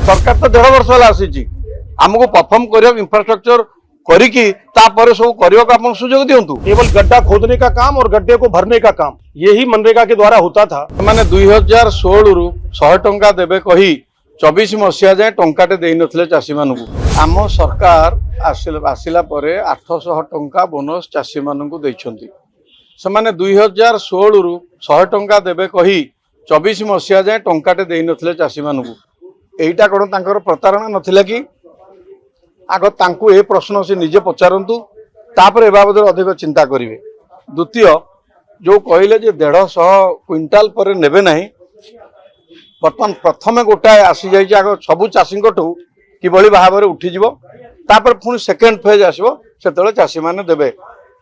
सरकार तो 1.5 वर्ष है आसी आमको परफॉर्म कर इंफ्रास्ट्रक्चर करिकी तापर सब करने का सुजोग दिंतु। केवल गड्ढा खोदने का काम और गड्ढे को भरने का काम यही मनरेगा के द्वारा होता था। मैंने 2016 रु 100 टंका देवे कही 24 मसीहा जाए टंकाटे दे नथिले चाषी मानू। आम सरकार आसिला परे 800 टंका बोनस चाषी मानू देइछंती। सेमाने 2016 रु 100 टंका देवे कही 24 मसीहा जाए टंकाटे दे नथिले चाषी मानू। एइटा कोन तांकर प्रतारणा नथिला कि आग तांकु ए प्रश्न से निजे पचारंतु तापर ए बाबद अधिक चिंता करिवे। द्वितीय जो कहले जे 150 क्विंटाल पर नेबे नाही बर्तमान प्रथम गोटाए आसी जाइए आग सबू चाषी किभली भाव में उठीज तापर पुणी सेकेंड फेज आसो से चाषी मैंने देवे।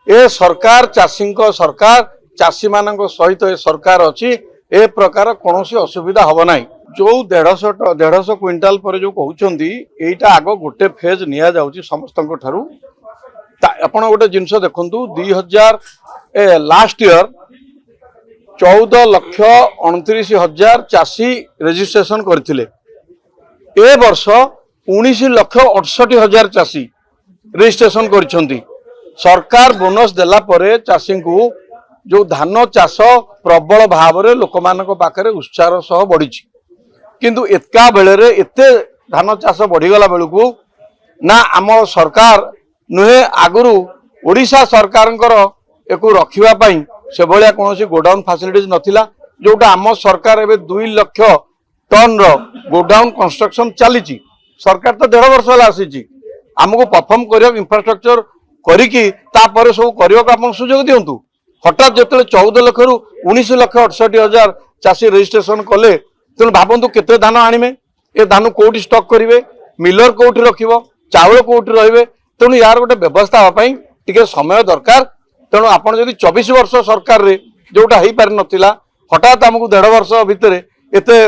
ए सरकार चाषी सरकार चाषी मान सहित ए सरकार अच्छी ए प्रकार कौन असुविधा हम ना। जो 150 क्विंटाल पर जो कहते यहीटा आग गोटे फेज नि जाऊँगी समस्त आप गोटे जिनस देखु 2000 लास्ट ईयर 14,29,000 चाषी रेजिस्ट्रेशन करथिले। ए वर्ष 19,68,000 चाषी रेजिस्ट्रेशन करिसेंती। सरकार बोनस देला परे चाषी को जो धान चाष प्रबल भाव में लोक मान पाखे उत्साह सह बढ़ी किंतु एका बेले एते धान चाष बढ़ीगला बेलू ना आम सरकार नुहे आगुरी ओडिशा सरकार एक रखापी से भाया कौन गोडाउन फैसिलिटीज नथिला जोटा आम सरकार एवं 2 लाख टन गोडाउन कंस्ट्रक्शन चली। सरकार तो 1.5 वर्ष है आसी आमको परफॉर्म कर इंफ्रास्ट्रक्चर करिकी तापर सब करने का सुजोग दिंतु। हठात जो 14 लाख रु 19,68,000 चाषी रेजिस्ट्रेशन कले तेणु भावतु केते धान आणिमे ए धान कोठी स्टॉक करेंगे मिलर कोठी रखिबो चावल कोठी रहिबे तेणु यार गोटे व्यवस्था हाँपाई टिके समय दरकार। तेणु आपड़ जदि 24 वर्ष सरकार रे जोटा हो पारि नथिला हठात आमको 1.5 वर्ष भितर एते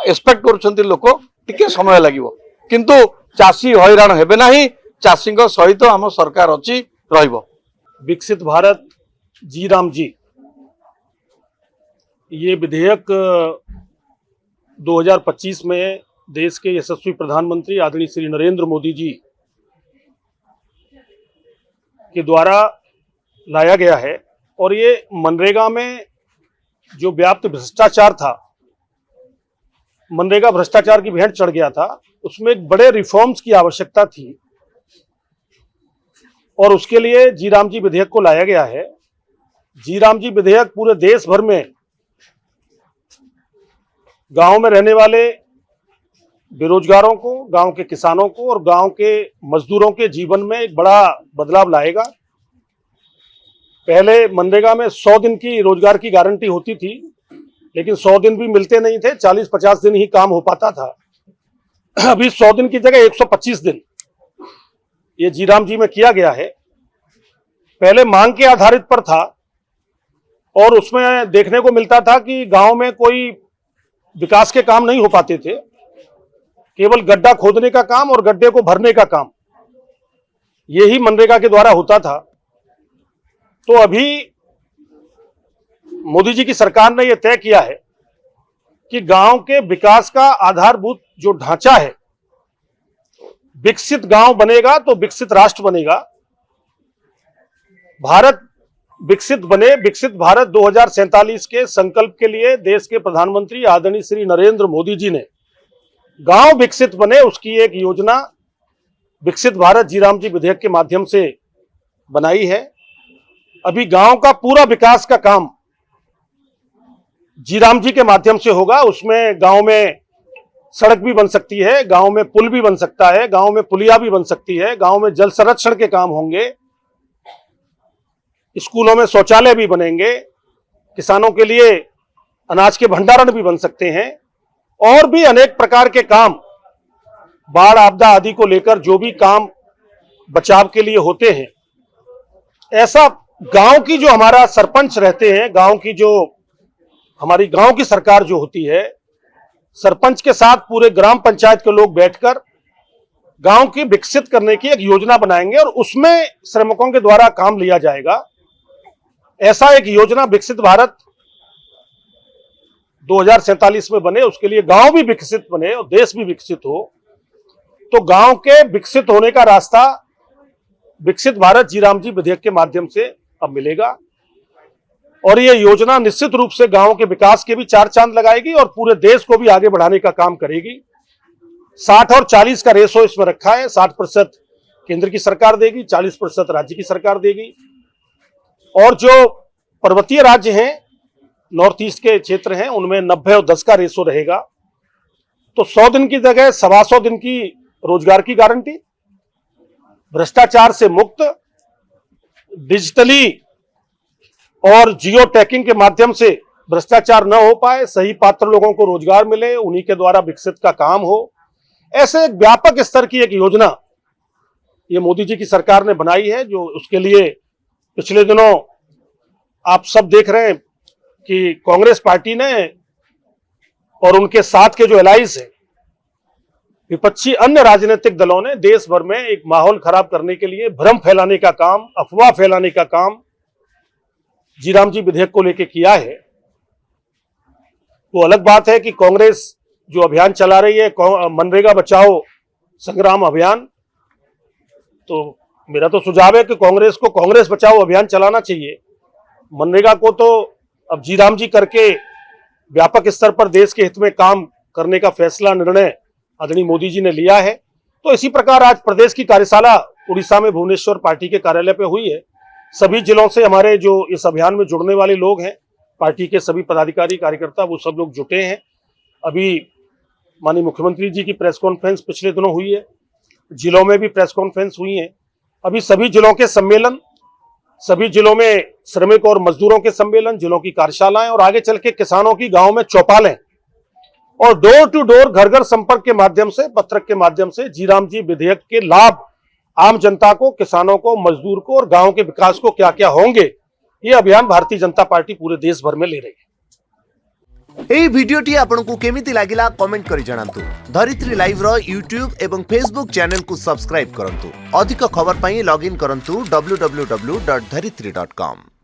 एक्सपेक्ट करुछंती लोक टिके समय लागिवो किंतु चाषी हैरान हेबे नाही। चाषी सहित आम सरकार अच्छी रहिबो। विकसित भारत जी राम जी ये विधेयक 2025 में देश के यशस्वी प्रधानमंत्री आदरणीय श्री नरेंद्र मोदी जी के द्वारा लाया गया है और ये मनरेगा में जो व्याप्त भ्रष्टाचार था, मनरेगा भ्रष्टाचार की भेंट चढ़ गया था, उसमें एक बड़े रिफॉर्म्स की आवश्यकता थी और उसके लिए जी राम जी विधेयक को लाया गया है। जी राम जी विधेयक पूरे देश भर में गांव में रहने वाले बेरोजगारों को, गांव के किसानों को और गांव के मजदूरों के जीवन में एक बड़ा बदलाव लाएगा। पहले मनरेगा में 100 दिन की रोजगार की गारंटी होती थी लेकिन 100 दिन भी मिलते नहीं थे, 40-50 दिन ही काम हो पाता था। अभी 100 दिन की जगह 125 दिन ये जी राम जी में किया गया है। पहले मांग के आधारित पर था और उसमें देखने को मिलता था कि गांव में कोई विकास के काम नहीं हो पाते थे, केवल गड्ढा खोदने का काम और गड्ढे को भरने का काम यही मनरेगा के द्वारा होता था। तो अभी मोदी जी की सरकार ने यह तय किया है कि गांव के विकास का आधारभूत जो ढांचा है, विकसित गांव बनेगा तो विकसित राष्ट्र बनेगा। भारत विकसित बने, विकसित भारत 2047 के संकल्प के लिए देश के प्रधानमंत्री आदरणीय श्री नरेंद्र मोदी जी ने गांव विकसित बने उसकी एक योजना विकसित भारत जी राम जी विधेयक के माध्यम से बनाई है। अभी गांव का पूरा विकास का काम जी राम जी के माध्यम से होगा। उसमें गांव में सड़क भी बन सकती है, गांव में पुल भी बन सकता है, गांव में पुलिया भी बन सकती है, गांव में जल संरक्षण के काम होंगे, स्कूलों में शौचालय भी बनेंगे, किसानों के लिए अनाज के भंडारण भी बन सकते हैं और भी अनेक प्रकार के काम, बाढ़ आपदा आदि को लेकर जो भी काम बचाव के लिए होते हैं, ऐसा गांव की जो हमारा सरपंच रहते हैं, गांव की जो हमारी गांव की सरकार जो होती है, सरपंच के साथ पूरे ग्राम पंचायत के लोग बैठकर गांव की विकसित करने की एक योजना बनाएंगे और उसमें श्रमिकों के द्वारा काम लिया जाएगा। ऐसा एक योजना विकसित भारत 2047 में बने, उसके लिए गांव भी विकसित बने और देश भी विकसित हो, तो गांव के विकसित होने का रास्ता विकसित भारत जी राम जी विधेयक के माध्यम से अब मिलेगा। और ये योजना निश्चित रूप से गांव के विकास के भी चार चांद लगाएगी और पूरे देश को भी आगे बढ़ाने का काम करेगी। 60 और 40 का रेशो इसमें रखा है। 60% केंद्र की सरकार देगी, 40% राज्य की सरकार देगी। और जो पर्वतीय राज्य हैं, नॉर्थ ईस्ट के क्षेत्र हैं, उनमें 90 और 10 का रेशो रहेगा। तो 100 दिन की जगह 125 दिन की रोजगार की गारंटी, भ्रष्टाचार से मुक्त, डिजिटली और जियो टैगिंग के माध्यम से भ्रष्टाचार न हो पाए, सही पात्र लोगों को रोजगार मिले, उन्हीं के द्वारा विकसित का काम हो, ऐसे एक व्यापक स्तर की एक योजना ये मोदी जी की सरकार ने बनाई है। जो उसके लिए पिछले दिनों आप सब देख रहे हैं कि कांग्रेस पार्टी ने और उनके साथ के जो एलाइज है, विपक्षी अन्य राजनीतिक दलों ने देश भर में एक माहौल खराब करने के लिए भ्रम फैलाने का काम, अफवाह फैलाने का काम जी राम जी विधेयक को लेकर किया है। वो अलग बात है कि कांग्रेस जो अभियान चला रही है, मनरेगा बचाओ संग्राम अभियान, तो मेरा तो सुझाव है कि कांग्रेस को कांग्रेस बचाओ अभियान चलाना चाहिए। मनरेगा को तो अब जी राम जी करके व्यापक स्तर पर देश के हित में काम करने का फैसला, निर्णय आदरणीय मोदी जी ने लिया है। तो इसी प्रकार आज प्रदेश की कार्यशाला उड़ीसा में भुवनेश्वर पार्टी के कार्यालय पे हुई है। सभी जिलों से हमारे जो इस अभियान में जुड़ने वाले लोग हैं, पार्टी के सभी पदाधिकारी कार्यकर्ता, वो सब लोग जुटे हैं। अभी माननीय मुख्यमंत्री जी की प्रेस कॉन्फ्रेंस पिछले दिनों हुई है, जिलों में भी प्रेस कॉन्फ्रेंस हुई है। अभी सभी जिलों के सम्मेलन, सभी जिलों में श्रमिक और मजदूरों के सम्मेलन, जिलों की कार्यशालाएं और आगे चल के किसानों की गांव में चौपालें और डोर टू डोर, घर घर संपर्क के माध्यम से, पत्रक के माध्यम से जी राम जी विधेयक के लाभ आम जनता को, किसानों को, मजदूर को और गांव के विकास को क्या क्या होंगे, ये अभियान भारतीय जनता पार्टी पूरे देश भर में ले रही है। एई भिडियोटी आपनकु केमिति लागिला कमेंट करि जणांतु। धरित्री लाइव रो यूट्यूब एवं फेसबुक चैनल को सब्सक्राइब करंतु। अधिक खबर पई लॉगिन करंतु www.dharitri.com।